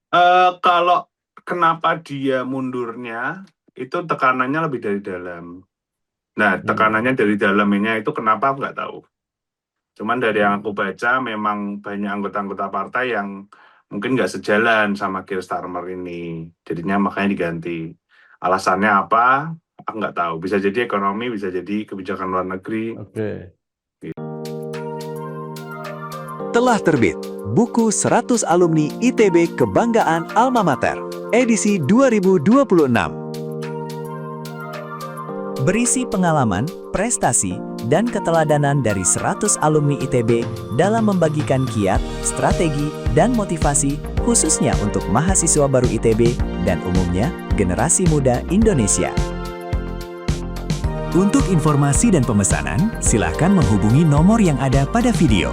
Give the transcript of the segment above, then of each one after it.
Kalau kenapa dia mundurnya, itu tekanannya lebih dari dalam. Nah, Hmm. tekanannya dari dalamnya itu kenapa aku nggak tahu. Cuman dari yang aku Hmm. baca, memang banyak anggota-anggota partai yang mungkin nggak sejalan sama Keir Starmer ini. Jadinya makanya diganti. Alasannya apa? Aku nggak tahu. Bisa jadi ekonomi, bisa jadi kebijakan luar negeri. Oke. Telah terbit buku 100 alumni ITB Kebanggaan Alma Mater, edisi 2026. Berisi pengalaman, prestasi, dan keteladanan dari 100 alumni ITB dalam membagikan kiat, strategi, dan motivasi khususnya untuk mahasiswa baru ITB dan umumnya generasi muda Indonesia. Untuk informasi dan pemesanan, silakan menghubungi nomor yang ada pada video.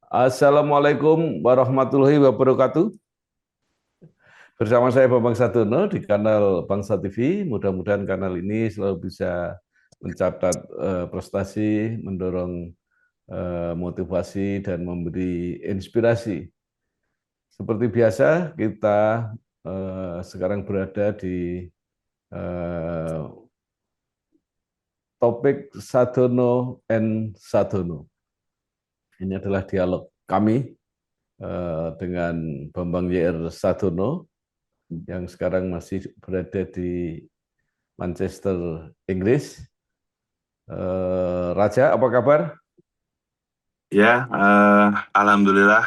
Assalamualaikum warahmatullahi wabarakatuh. Bersama saya Bambang Sadono di kanal Bangsa TV. Mudah-mudahan kanal ini selalu bisa mencatat prestasi, mendorong motivasi, dan memberi inspirasi. Seperti biasa, kita sekarang berada di eh, topik Sadono and Sadono. Ini adalah dialog kami dengan Bambang YR Sadono yang sekarang masih berada di Manchester, Inggris. Raja, apa kabar? Ya, alhamdulillah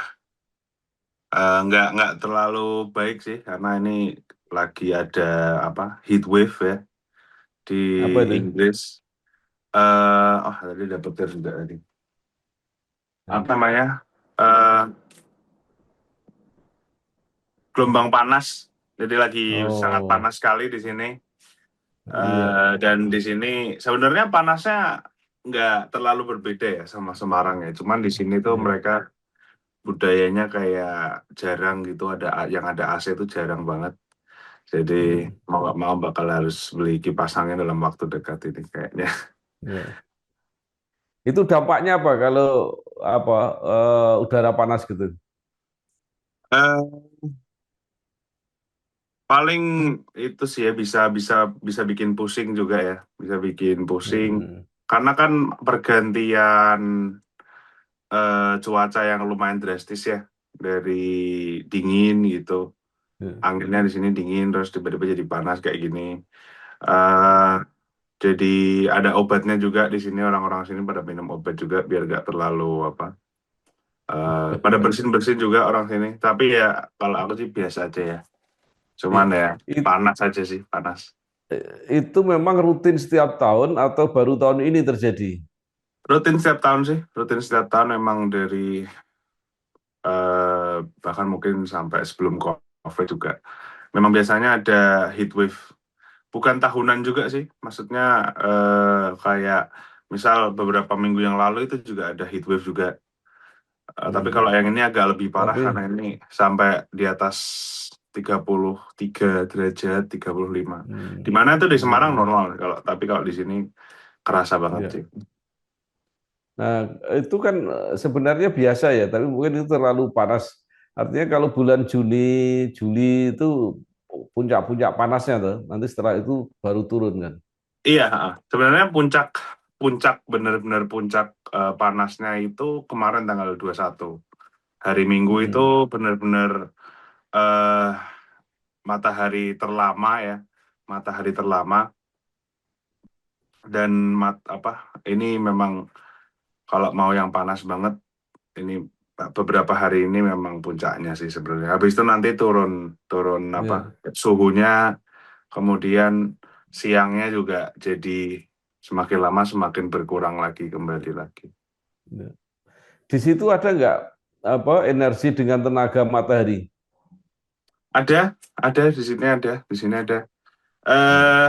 nggak terlalu baik sih karena ini lagi ada apa heat wave ya di Apa itu? Inggris. Oh tadi dapat juga tadi. Apa Ya. namanya? Eh, Gelombang panas. Jadi lagi sangat Oh, panas sekali di sini. iya. Dan di sini sebenarnya panasnya nggak terlalu berbeda ya sama Semarang ya. Cuman di sini tuh Iya. mereka budayanya kayak jarang gitu ada yang ada AC itu jarang banget. Jadi Hmm, mau nggak mau bakal harus beli kipas angin dalam waktu dekat ini kayaknya. iya. Itu dampaknya apa kalau apa udara panas gitu? Eh, Paling itu sih ya bisa bisa bisa bikin pusing juga ya, bisa bikin pusing Hmm, karena kan pergantian cuaca yang lumayan drastis ya dari dingin gitu, iya. anginnya di sini dingin terus tiba-tiba jadi panas kayak gini. eh jadi ada obatnya juga di sini orang-orang sini pada minum obat juga biar gak terlalu apa. Pada bersin-bersin juga orang sini. Tapi ya kalau aku sih biasa aja ya. Cuman Iya. ya It- panas aja sih, panas. itu memang rutin setiap tahun atau baru tahun ini terjadi? Rutin setiap tahun sih, rutin setiap tahun memang dari bahkan mungkin sampai sebelum COVID juga. Memang biasanya ada heat wave. Bukan tahunan juga sih, maksudnya kayak misal beberapa minggu yang lalu itu juga ada heat wave juga. Tapi kalau Hmm, yang ini agak lebih parah karena tapi ini sampai di atas 33 derajat, 35. Di hmm, mana itu di Semarang hmm, normal kalau tapi kalau di sini kerasa banget iya. sih. Nah, itu kan sebenarnya biasa ya, tapi mungkin itu terlalu panas. Artinya kalau bulan Juni, Juli itu puncak-puncak panasnya tuh. Nanti setelah itu baru turun kan. Iya, sebenarnya puncak puncak benar-benar puncak panasnya itu kemarin tanggal 21. Hari Minggu itu Hmm, benar-benar eh, matahari terlama ya, matahari terlama dan ini memang kalau mau yang panas banget ini beberapa hari ini memang puncaknya sih sebenarnya. Habis itu nanti turun turun apa ya, suhunya, kemudian siangnya juga jadi semakin lama semakin berkurang lagi kembali lagi. ya. Di situ ada nggak? energi dengan tenaga matahari? Ada di sini ada. Eh,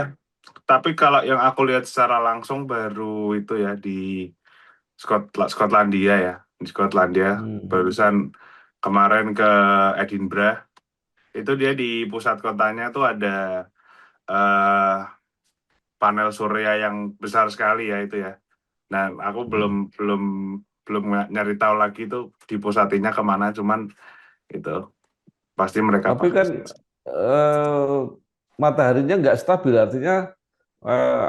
tapi kalau yang aku lihat secara langsung baru itu ya di Skotlandia ya, di Skotlandia. Hmm. Barusan kemarin ke Edinburgh, itu dia di pusat kotanya tuh ada eh, panel surya yang besar sekali ya itu ya. Nah, aku belum Hmm. belum belum nyari tahu lagi tuh dipusatinya kemana, cuman itu pasti mereka Tapi pakai. kan eh, mataharinya nggak stabil, artinya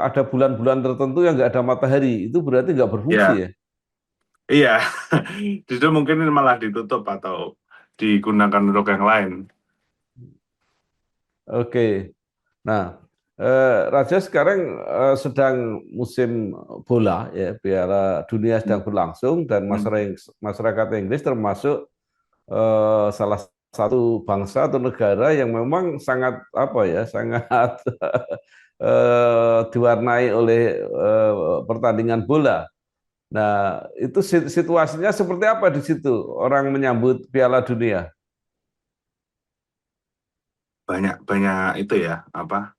ada bulan-bulan tertentu yang nggak ada matahari, itu berarti nggak berfungsi Ya, ya? iya. Justru mungkin ini malah ditutup atau digunakan untuk yang lain. Oke. Nah, Raja sekarang sedang musim bola ya, Piala Dunia sedang berlangsung dan Hmm. masyarakat Inggris termasuk salah satu bangsa atau negara yang memang sangat apa ya, sangat diwarnai oleh pertandingan bola. Nah, itu situasinya seperti apa di situ orang menyambut Piala Dunia? Banyak banyak itu ya apa?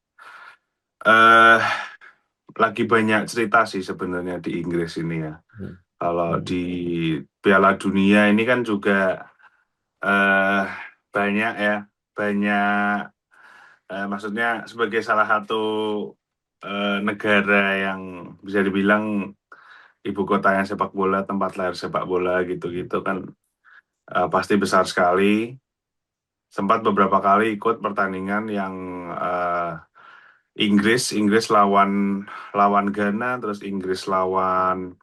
eh Lagi banyak cerita sih sebenarnya di Inggris ini ya. Hmm. Kalau Hmm. di Piala Dunia ini kan juga eh banyak ya, banyak maksudnya sebagai salah satu negara yang bisa dibilang ibu kotanya sepak bola, tempat lahir sepak bola gitu-gitu kan pasti besar sekali. Sempat beberapa kali ikut pertandingan yang eh, Inggris lawan lawan Ghana, terus Inggris lawan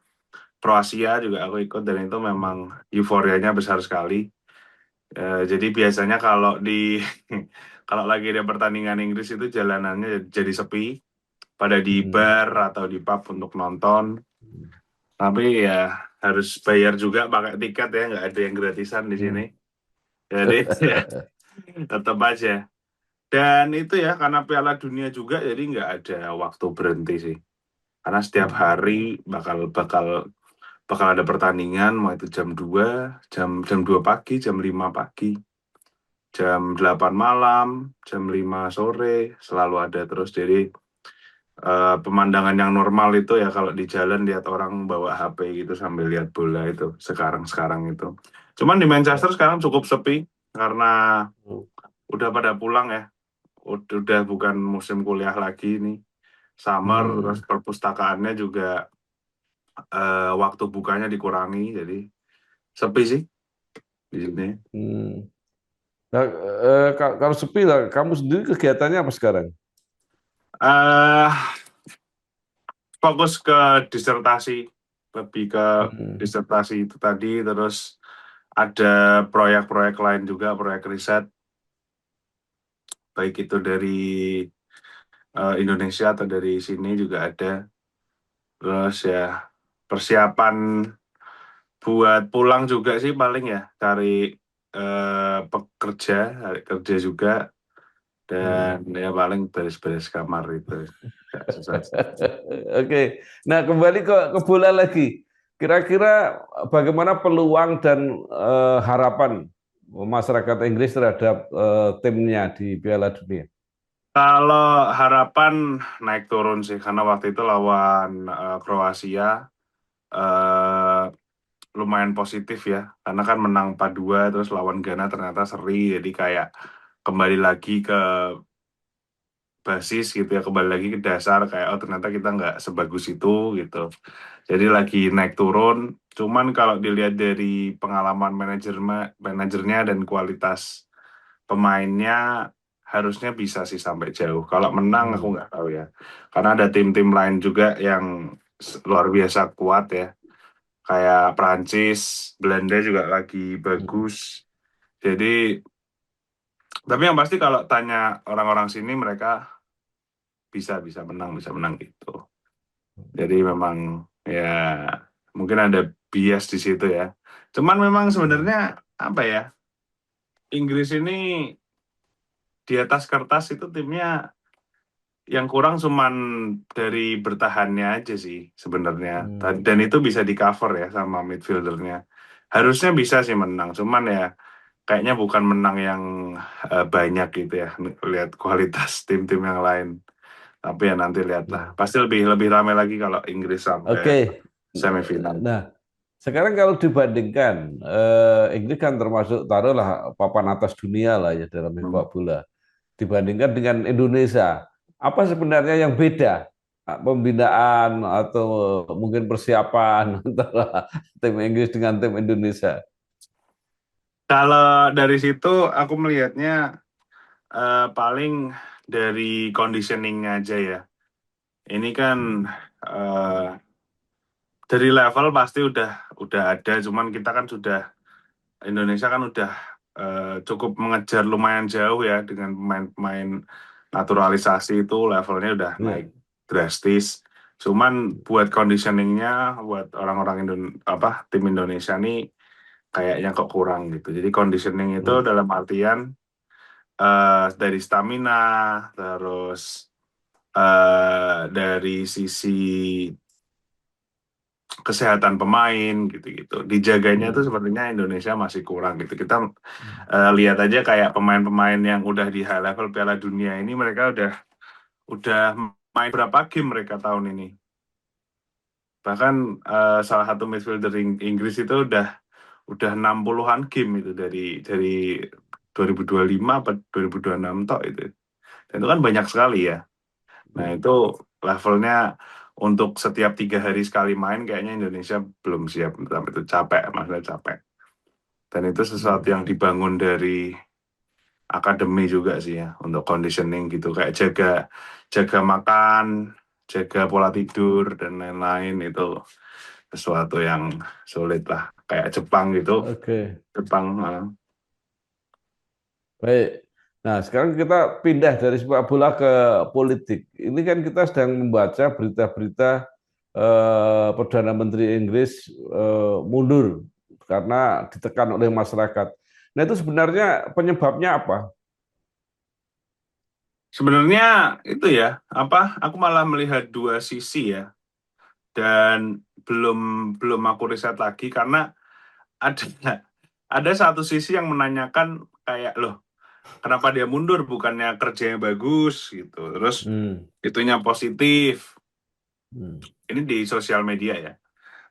Kroasia juga aku ikut dan itu memang euforianya besar sekali. Jadi biasanya kalau di kalau lagi ada pertandingan Inggris itu jalanannya jadi sepi, pada di Hmm. bar atau di pub untuk nonton. Tapi ya harus bayar juga pakai tiket ya, nggak ada yang gratisan di sini. Hmm. Jadi ya tetap aja. Dan itu ya karena Piala Dunia juga jadi nggak ada waktu berhenti sih. Karena setiap Hmm. hari bakal bakal bakal ada pertandingan, mau itu jam 2 jam 2 pagi, jam 5 pagi, jam 8 malam, jam 5 sore, selalu ada terus. Jadi pemandangan yang normal itu ya kalau di jalan lihat orang bawa HP gitu sambil lihat bola itu sekarang itu. Cuman di Manchester sekarang cukup sepi karena udah pada pulang ya. Udah bukan musim kuliah lagi ini. Summer, terus Hmm. perpustakaannya juga waktu bukanya dikurangi, jadi sepi sih di sini. Hmm. Nah, kalau sepi lah, kamu sendiri kegiatannya apa sekarang? eh Fokus ke disertasi, lebih ke Hmm. disertasi itu tadi, terus ada proyek-proyek lain juga, proyek riset, baik itu dari Indonesia atau dari sini juga ada. Terus ya persiapan buat pulang juga sih paling ya, cari pekerja, cari kerja juga, dan Hmm. ya paling beres-beres kamar itu. Nggak susah. Oke, nah kembali ke bola lagi. Kira-kira bagaimana peluang dan harapan masyarakat Inggris terhadap timnya di Piala Dunia? Kalau harapan naik turun sih, karena waktu itu lawan Kroasia eh, lumayan positif ya, karena kan menang 4-2 terus lawan Ghana ternyata seri, jadi kayak kembali lagi ke basis gitu ya, kembali lagi ke dasar kayak oh ternyata kita nggak sebagus itu gitu. Jadi lagi naik turun. Cuman kalau dilihat dari pengalaman manajernya dan kualitas pemainnya harusnya bisa sih sampai jauh. Kalau menang aku Hmm. nggak tahu ya. Karena ada tim-tim lain juga yang luar biasa kuat ya. Kayak Prancis, Belanda juga lagi Hmm. bagus. Jadi, tapi yang pasti kalau tanya orang-orang sini mereka bisa menang gitu. Jadi memang ya mungkin ada bias di situ ya. Cuman memang Hmm. sebenarnya apa ya? Inggris ini di atas kertas itu timnya yang kurang cuman dari bertahannya aja sih sebenarnya. Hmm. Dan itu bisa di cover ya sama midfieldernya. Harusnya bisa sih menang, cuman ya kayaknya bukan menang yang banyak gitu ya. Lihat kualitas tim-tim yang lain. Tapi ya nanti lihatlah. Hmm. Pasti lebih lebih ramai lagi kalau Inggris sampai Oke. semifinal. Nah, sekarang kalau dibandingkan, Inggris kan termasuk taruhlah papan atas dunia lah ya dalam Hmm. sepak bola. Dibandingkan dengan Indonesia, apa sebenarnya yang beda? Pembinaan atau mungkin persiapan antara tim Inggris dengan tim Indonesia? Kalau dari situ aku melihatnya paling dari conditioning aja ya. Ini kan eh, dari level pasti udah ada, cuman kita kan sudah Indonesia kan udah cukup mengejar lumayan jauh ya dengan pemain-pemain naturalisasi itu levelnya udah naik Ya. drastis. Cuman buat conditioningnya buat orang-orang tim Indonesia nih kayaknya kok kurang gitu. Jadi conditioning itu Hmm. dalam artian dari stamina, terus dari sisi kesehatan pemain gitu-gitu. Dijaganya tuh Hmm. sepertinya Indonesia masih kurang gitu. Kita lihat aja kayak pemain-pemain yang udah di high level Piala Dunia ini mereka udah main berapa game mereka tahun ini. Bahkan salah satu midfielder Inggris itu udah 60-an game itu dari 2025 apa 2026 tok itu. Dan itu kan banyak sekali ya. Nah, Hmm. itu levelnya untuk setiap 3 hari sekali main kayaknya Indonesia belum siap. Tapi itu capek, maksudnya capek. Dan itu sesuatu Hmm. yang dibangun dari akademi juga sih ya, untuk conditioning gitu. Kayak jaga makan, jaga pola tidur, dan lain-lain itu sesuatu yang sulit lah. Kayak Jepang gitu. Oke. Jepang, Baik. Nah, sekarang kita pindah dari sepak bola ke politik. Ini kan kita sedang membaca berita-berita Perdana Menteri Inggris mundur karena ditekan oleh masyarakat. Nah, itu sebenarnya penyebabnya apa? sebenarnya itu ya, aku malah melihat dua sisi ya. Dan belum belum aku riset lagi karena ada ada satu sisi yang menanyakan kayak loh kenapa dia mundur bukannya kerjanya bagus gitu terus Hmm. itunya positif Hmm. ini di sosial media ya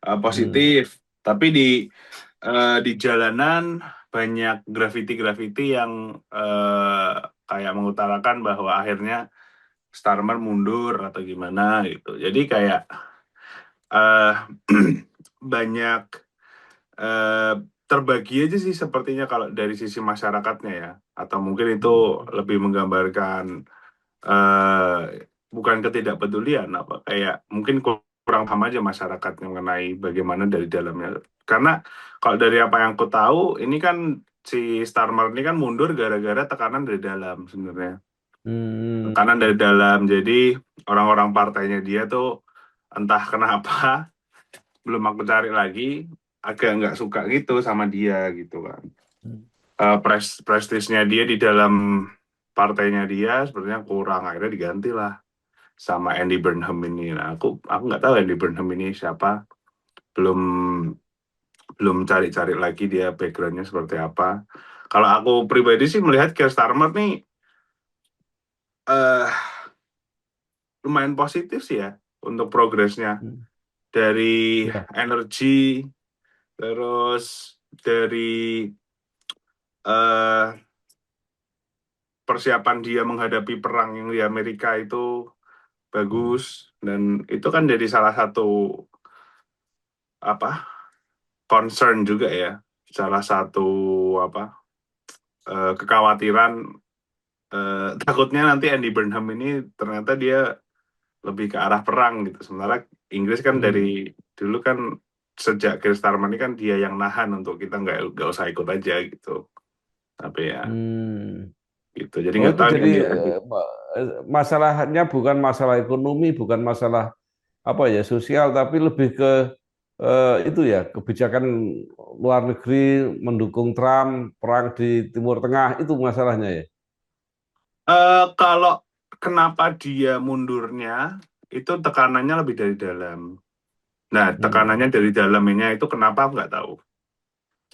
Hmm. positif tapi di jalanan banyak grafiti-grafiti yang kayak mengutarakan bahwa akhirnya Starmer mundur atau gimana gitu jadi kayak eh, banyak terbagi aja sih sepertinya kalau dari sisi masyarakatnya ya atau mungkin itu lebih menggambarkan eh, bukan ketidakpedulian apa kayak mungkin kurang paham aja masyarakatnya mengenai bagaimana dari dalamnya karena kalau dari apa yang aku tahu ini kan si Starmer ini kan mundur gara-gara tekanan dari dalam sebenarnya Hmm. tekanan dari dalam jadi orang-orang partainya dia tuh entah kenapa belum aku cari lagi agak nggak suka gitu sama dia gitu kan prestisnya dia di dalam partainya dia sebenarnya kurang akhirnya digantilah sama Andy Burnham ini nah aku nggak tahu Andy Burnham ini siapa belum belum cari-cari lagi dia backgroundnya seperti apa kalau aku pribadi sih melihat Keir Starmer nih eh lumayan positif sih ya untuk progresnya Hmm. dari Ya. energi terus dari eh persiapan dia menghadapi perang yang di Amerika itu Hmm. bagus dan itu kan jadi salah satu apa concern juga ya salah satu apa kekhawatiran takutnya nanti Andy Burnham ini ternyata dia lebih ke arah perang gitu sementara Inggris kan Hmm. dari dulu kan sejak Keir Starmer ini kan dia yang nahan untuk kita nggak usah ikut aja gitu tapi ya Hmm. gitu jadi Oh, nggak itu tahu nih jadi Andy. masalahnya bukan masalah ekonomi, bukan masalah apa ya sosial, tapi lebih ke itu ya kebijakan luar negeri mendukung Trump, perang di Timur Tengah itu masalahnya ya. Kalau kenapa dia mundurnya itu tekanannya lebih dari dalam. Nah, Hmm. tekanannya dari dalamnya itu kenapa aku nggak tahu.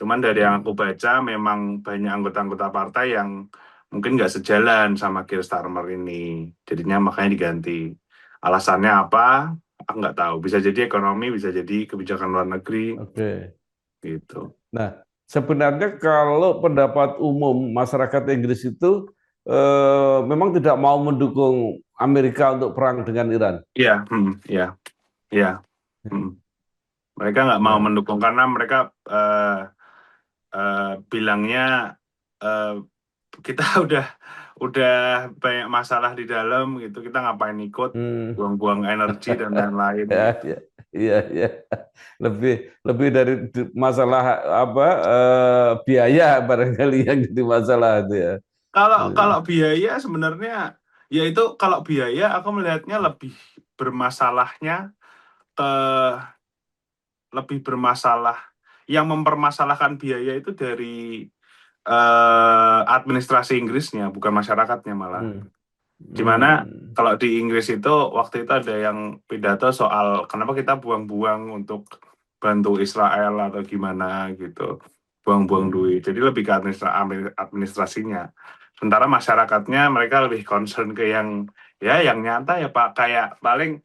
Cuman dari yang aku baca memang banyak anggota-anggota partai yang mungkin nggak sejalan sama Keir Starmer ini. Jadinya makanya diganti. Alasannya apa? Aku nggak tahu. Bisa jadi ekonomi, bisa jadi kebijakan luar negeri, Oke. gitu. Nah, sebenarnya kalau pendapat umum masyarakat Inggris itu memang tidak mau mendukung Amerika untuk perang dengan Iran. Iya, iya, iya. Mereka nggak mau Ya. mendukung karena mereka bilangnya eh, kita udah banyak masalah di dalam gitu. Kita ngapain ikut Hmm. buang-buang energi dan lain-lain Ya, gitu. ya, iya, iya. Lebih lebih dari masalah apa biaya barangkali yang jadi masalah itu ya. Kalau kalau biaya sebenarnya ya itu kalau biaya aku melihatnya bermasalahnya ke lebih bermasalah yang mempermasalahkan biaya itu dari administrasi Inggrisnya bukan masyarakatnya malah. Hmm. Dimana Hmm. kalau di Inggris itu waktu itu ada yang pidato soal kenapa kita buang-buang untuk bantu Israel atau gimana gitu, buang-buang Hmm. duit. Jadi lebih ke administrasinya. Sementara masyarakatnya mereka lebih concern ke yang ya yang nyata ya Pak, kayak paling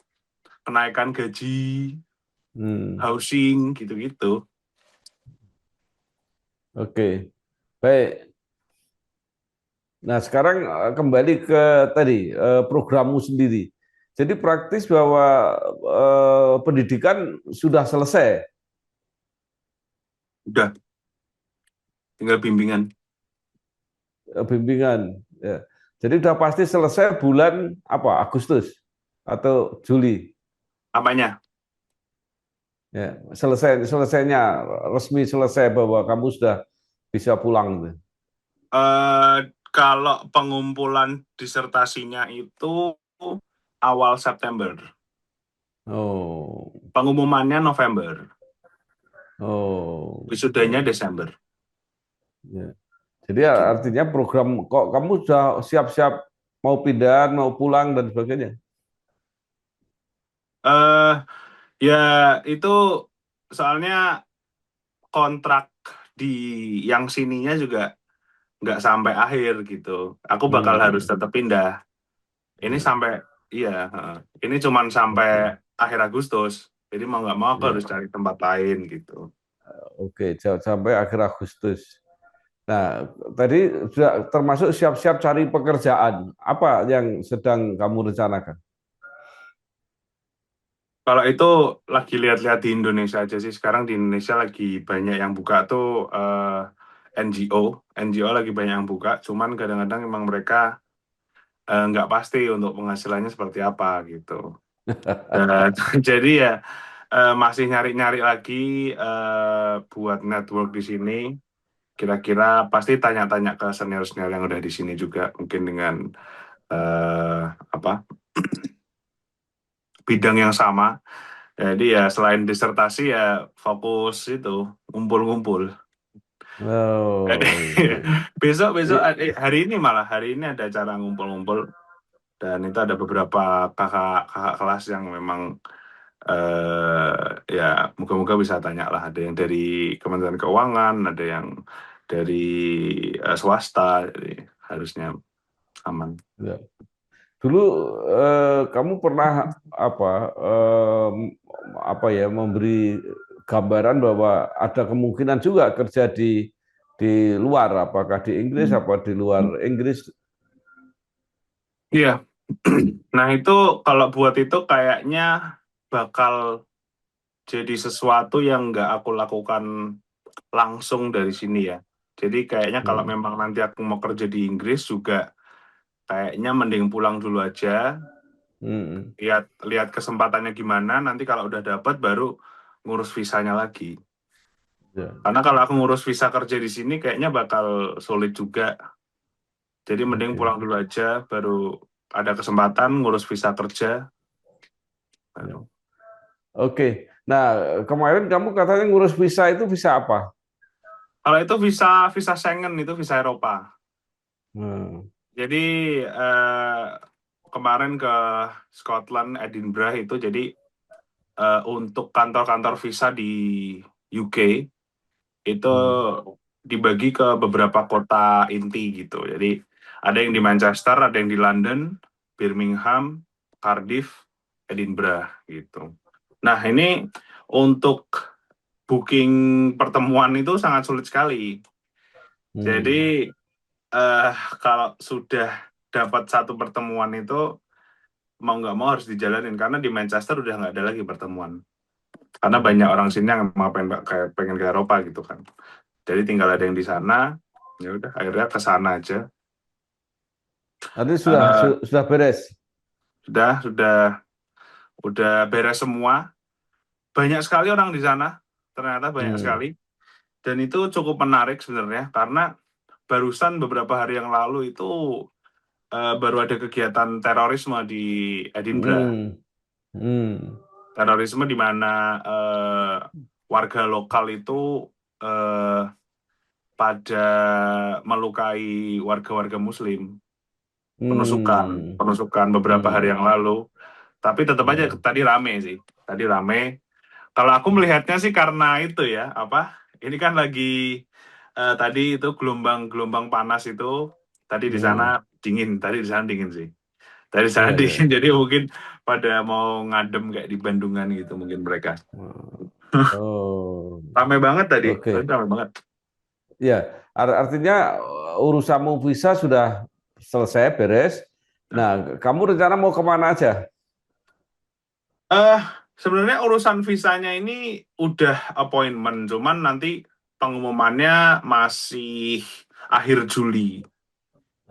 kenaikan gaji, Hmm. housing gitu-gitu. Oke, baik. Nah, sekarang kembali ke tadi programmu sendiri. Jadi praktis bahwa pendidikan sudah selesai, Udah tinggal bimbingan. bimbingan. Ya. Jadi sudah pasti selesai bulan apa? Agustus atau Juli. Apanya? Ya, selesainya resmi selesai bahwa kamu sudah bisa pulang gitu. Eh kalau pengumpulan disertasinya itu awal September. Oh, Pengumumannya November, oh, wisudanya Desember. ya. Jadi artinya program kok kamu sudah siap-siap mau pindahan, mau pulang dan sebagainya. Eh ya itu soalnya kontrak di yang sininya juga nggak sampai akhir gitu. Aku bakal harus Hmm, tetap pindah. Ini ya, sampai iya, ini cuman sampai oke, akhir Agustus. Jadi mau nggak mau aku ya, harus cari tempat lain gitu. oke, sampai akhir Agustus. Nah, tadi sudah termasuk siap-siap cari pekerjaan. Apa yang sedang kamu rencanakan? Kalau itu lagi lihat-lihat di Indonesia aja sih. Sekarang di Indonesia lagi banyak yang buka tuh NGO. NGO lagi banyak yang buka. Cuman kadang-kadang emang mereka nggak pasti untuk penghasilannya seperti apa gitu. Dan jadi ya masih nyari-nyari lagi buat network di sini. Kira-kira pasti tanya-tanya ke senior-senior yang udah di sini juga. Mungkin dengan apa bidang yang sama. Jadi ya selain disertasi ya fokus itu ngumpul-ngumpul. Oh, iya. Besok I- hari ini malah hari ini ada acara ngumpul-ngumpul dan itu ada beberapa kakak kelas yang memang ya moga-moga bisa tanya lah, ada yang dari Kementerian Keuangan, ada yang dari swasta, jadi harusnya aman. ya. Dulu kamu pernah apa ya memberi gambaran bahwa ada kemungkinan juga kerja di luar, apakah di Inggris apa di luar Inggris. Iya. Nah itu kalau buat itu kayaknya bakal jadi sesuatu yang nggak aku lakukan langsung dari sini ya. Jadi kayaknya kalau Hmm. memang nanti aku mau kerja di Inggris juga kayaknya mending pulang dulu aja, Hmm. lihat lihat kesempatannya gimana, nanti kalau udah dapat baru ngurus visanya lagi. Ya. Karena kalau aku ngurus visa kerja di sini kayaknya bakal sulit juga. Jadi mending Oke. pulang dulu aja, baru ada kesempatan ngurus visa kerja. Ya. Baru. Oke. Nah, kemarin kamu katanya ngurus visa itu visa apa? Kalau itu visa visa Schengen itu visa Eropa. Hmm. Jadi kemarin ke Scotland, Edinburgh itu jadi untuk kantor-kantor visa di UK itu Hmm. dibagi ke beberapa kota inti gitu. Jadi ada yang di Manchester, ada yang di London, Birmingham, Cardiff, Edinburgh gitu. Nah, ini untuk booking pertemuan itu sangat sulit sekali. Jadi kalau sudah dapat satu pertemuan itu mau nggak mau harus dijalanin karena di Manchester udah nggak ada lagi pertemuan. Karena banyak orang sini yang mau pengen ke Eropa gitu kan. Jadi tinggal ada yang di sana, ya udah akhirnya ke sana aja. Nanti Eh, sudah beres. udah beres semua. Banyak sekali orang di sana, ternyata banyak Hmm. sekali. Dan itu cukup menarik sebenarnya karena barusan beberapa hari yang lalu itu baru ada kegiatan terorisme di Edinburgh. Hmm. Hmm. Terorisme di mana warga lokal itu eh, pada melukai warga-warga Muslim. Hmm. Penusukan beberapa hari Hmm. yang lalu. Tapi tetap aja Hmm. tadi rame sih. Tadi rame. Kalau aku melihatnya sih karena itu ya, apa? Ini kan lagi tadi itu gelombang-gelombang panas itu tadi di Hmm. sana dingin, tadi di sana dingin sih. Tadi di sana Ya, dingin, ya. jadi mungkin pada mau ngadem kayak di Bandungan gitu mungkin mereka. Oh, Rame banget tadi oke. rame banget. Ya, artinya urusanmu visa sudah selesai, beres. Nah, Nah, kamu rencana mau kemana aja? eh sebenarnya urusan visanya ini udah appointment, cuman nanti pengumumannya masih akhir Juli.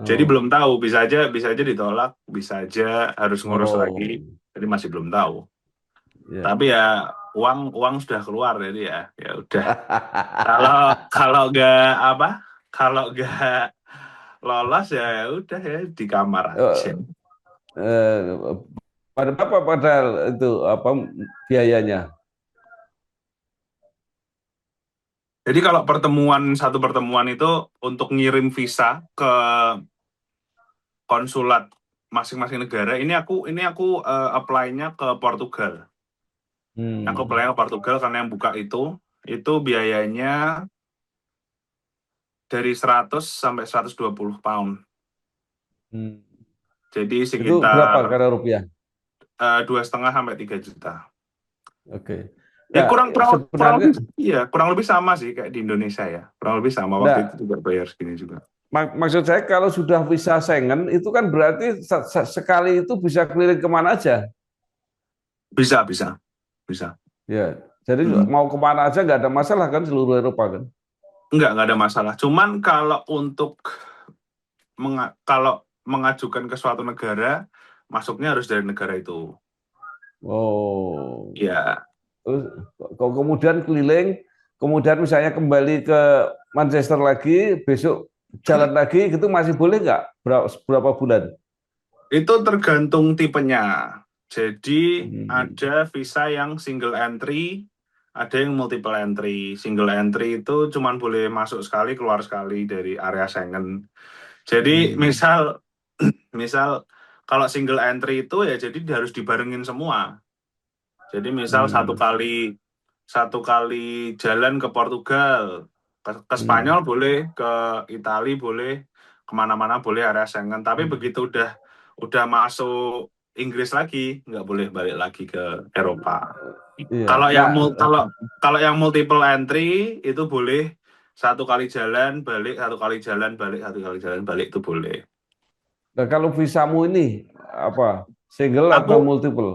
Jadi Oh, belum tahu, bisa aja ditolak, bisa aja harus ngurus oh, lagi. Jadi masih belum tahu. ya. Tapi ya uang uang sudah keluar jadi ya udah. Kalau kalau nggak apa? Kalau nggak lolos ya udah ya di kamar aja. Eh, eh, pada apa pada itu apa biayanya? Jadi kalau satu pertemuan itu untuk ngirim visa ke konsulat masing-masing negara, ini aku apply-nya ke Portugal. Aku Hmm, apply ke Portugal karena yang buka itu biayanya dari 100 sampai 120 pound. hmm. Jadi Itu berapa sekitar karena rupiah? 2,5 sampai 3 juta. Oke. Ya Nah, kurang sebenarnya, lebih iya, kurang lebih sama sih kayak di Indonesia ya. Kurang lebih sama waktu itu nah, juga bayar segini juga. maksud saya kalau sudah visa Schengen itu kan berarti sekali itu bisa keliling kemana aja. Bisa, bisa, bisa. Ya, jadi Mm. mau kemana aja nggak ada masalah kan seluruh Eropa kan? Nggak ada masalah. Cuman kalau untuk kalau mengajukan ke suatu negara, masuknya harus dari negara itu. Oh, Ya, terus kok kemudian keliling, kemudian misalnya kembali ke Manchester lagi, besok jalan lagi, gitu masih boleh nggak? Berapa bulan? itu tergantung tipenya. Jadi Hmm. ada visa yang single entry, ada yang multiple entry. Single entry itu cuman boleh masuk sekali, keluar sekali dari area Schengen. Jadi Hmm. misal kalau single entry itu ya jadi harus dibarengin semua. Jadi misal Hmm. satu kali jalan ke Portugal, ke Hmm. Spanyol boleh, ke Italia boleh, kemana-mana boleh area Schengen. Tapi begitu udah masuk Inggris lagi, nggak boleh balik lagi ke Eropa. Iya. Kalau yang Nah, kalau yang multiple entry itu boleh satu kali jalan balik, satu kali jalan balik, satu kali jalan balik itu boleh. nah, kalau visamu ini apa? Single atau Aku multiple?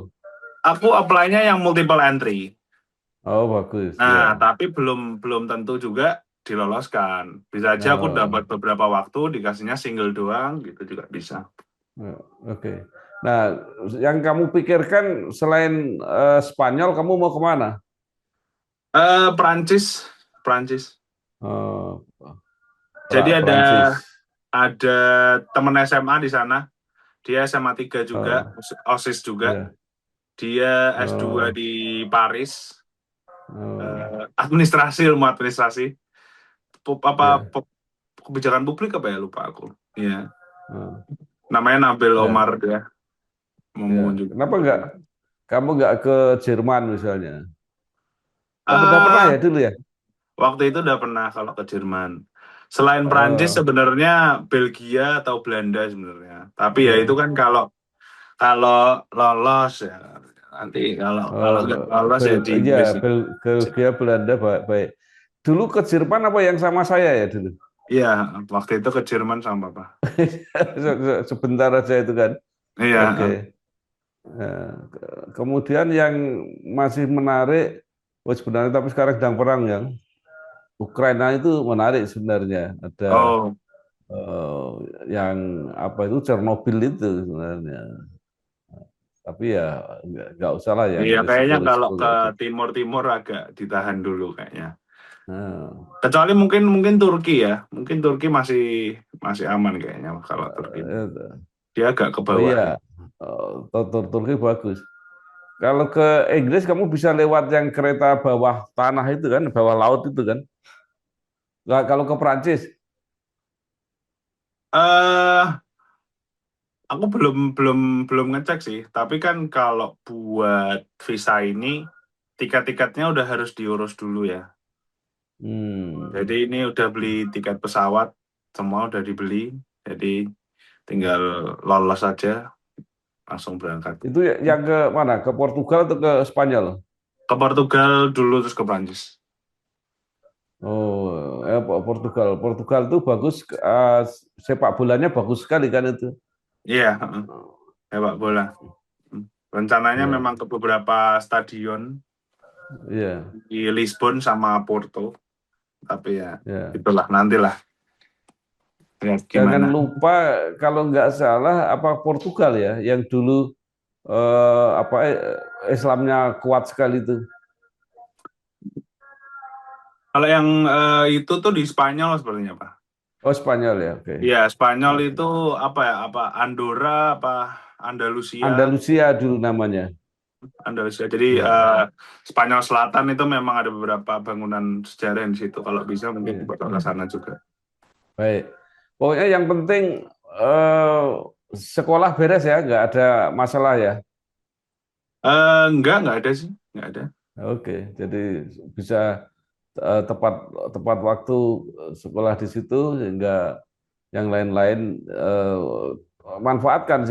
aku apply-nya yang multiple entry. Oh, bagus Nah, ya. tapi belum belum tentu juga diloloskan. Bisa aja aku dapat Oh, beberapa waktu dikasihnya single doang gitu juga bisa. oke. Nah, yang kamu pikirkan selain Spanyol, kamu mau kemana? Perancis, Perancis. Oh, Jadi Perancis. ada temen SMA di sana. Dia SMA 3 juga, Oh, OSIS juga. ya. Dia S2 Oh, di Paris, oh, administrasi, ilmu administrasi. ya. Kebijakan publik apa ya lupa aku. Iya, Oh, namanya Nabil ya, Omar dia mau ya. Kenapa nggak mengunjungi. kamu nggak ke Jerman misalnya? Kan pernah Eh ya dulu ya? waktu itu udah pernah kalau ke Jerman. Selain Prancis Oh, sebenarnya Belgia atau Belanda sebenarnya. Tapi ya itu ya. kan kalau kalau lolos ya nanti kalau nggak lolos ya di Inggris. Belgia, Belanda, baik. Dulu ke Jerman apa yang sama saya ya dulu? Iya, waktu itu ke Jerman sama Papa. Sebentar aja itu kan. Iya, Oke. Nah, kemudian yang masih menarik, sebenarnya tapi sekarang sedang perang yang Ukraina itu menarik sebenarnya. Ada oh eh, yang apa itu Chernobyl itu sebenarnya. Tapi ya nggak usah lah yang iya kayaknya kalau risiko-risiko ke kayak gitu. timur-timur agak ditahan dulu kayaknya. Nah, Kecuali mungkin Turki ya, mungkin Turki masih masih aman kayaknya kalau Turki. Dia agak ke oh bawah. iya, Turki bagus. Kalau ke Inggris kamu bisa lewat yang kereta bawah tanah itu kan, bawah laut itu kan. Nggak, kalau ke Prancis, Eh, aku belum belum belum ngecek sih. Tapi kan kalau buat visa ini tiket-tiketnya udah harus diurus dulu ya. hmm, Jadi ini udah beli tiket pesawat, semua udah dibeli. Jadi tinggal lolos saja, langsung berangkat. itu yang ke mana? Ke Portugal atau ke Spanyol? Ke Portugal dulu terus ke Prancis. Oh, Portugal. Portugal tuh bagus, sepak bolanya bagus sekali kan itu. Iya, heeh. Sepak bola. Rencananya Ya, memang ke beberapa stadion ya, di Lisbon sama Porto. Tapi ya ya. itulah nantilah lihat Jangan gimana. lupa kalau nggak salah apa Portugal ya yang dulu apa Islamnya kuat sekali itu. Kalau yang itu tuh di Spanyol sebenarnya Pak. Oh, Spanyol ya, oke. Iya, Spanyol Oke. itu apa ya? Apa Andorra apa Andalusia? Andalusia dulu namanya. Andalusia. Jadi Ya, Spanyol Selatan itu memang ada beberapa bangunan sejarah di situ. Kalau bisa mungkin ya. bakal ke sana juga. Baik. Pokoknya yang penting eh, sekolah beres ya, nggak ada masalah ya. Enggak ada sih, enggak ada. Oke, jadi bisa tepat tepat waktu sekolah di situ sehingga yang lain-lain manfaatkan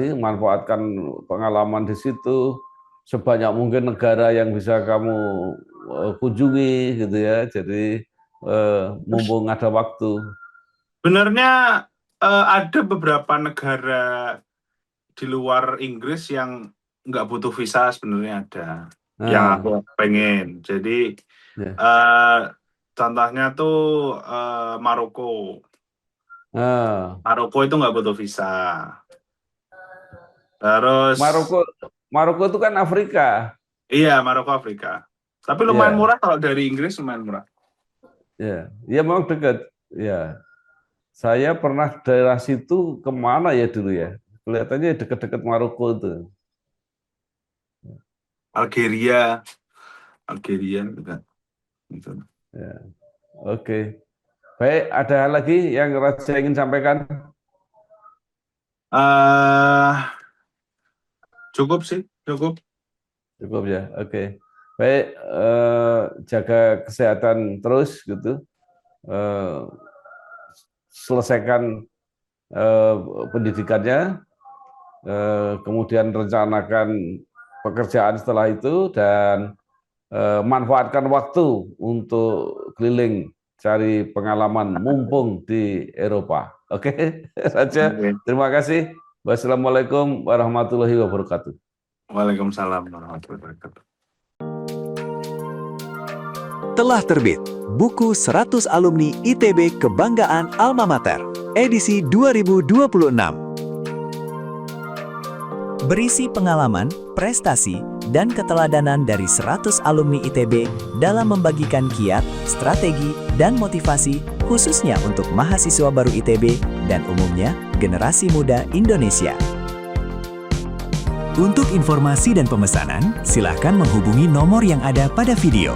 pengalaman di situ sebanyak mungkin negara yang bisa kamu kunjungi gitu ya. Jadi mumpung ada waktu. Sebenarnya ada beberapa negara di luar Inggris yang nggak butuh visa sebenarnya ada. Yang aku Nah, pengen. Jadi ya. contohnya tuh Maroko. Nah, Maroko itu nggak butuh visa. Terus Maroko Maroko itu kan Afrika. iya Maroko Afrika. Tapi lumayan Ya, murah kalau dari Inggris lumayan murah. ya, ya memang dekat. Ya, saya pernah daerah situ kemana ya dulu ya? Kelihatannya dekat-dekat Maroko itu. Algeria, Algeria juga. Gitu. Ya, oke. Baik, ada hal lagi yang Raja ingin sampaikan? Eh, cukup sih, cukup. Cukup ya, oke. Baik, jaga kesehatan terus gitu. Eh, Selesaikan eh, pendidikannya, kemudian rencanakan pekerjaan setelah itu dan manfaatkan waktu untuk keliling cari pengalaman mumpung di Eropa. Oke, saja. Oke. Terima kasih. Wassalamualaikum warahmatullahi wabarakatuh. Waalaikumsalam warahmatullahi wabarakatuh. Telah terbit buku 100 alumni ITB Kebanggaan Alma Mater, edisi 2026. Berisi pengalaman, prestasi, dan keteladanan dari 100 alumni ITB dalam membagikan kiat, strategi, dan motivasi khususnya untuk mahasiswa baru ITB dan umumnya generasi muda Indonesia. Untuk informasi dan pemesanan, silakan menghubungi nomor yang ada pada video.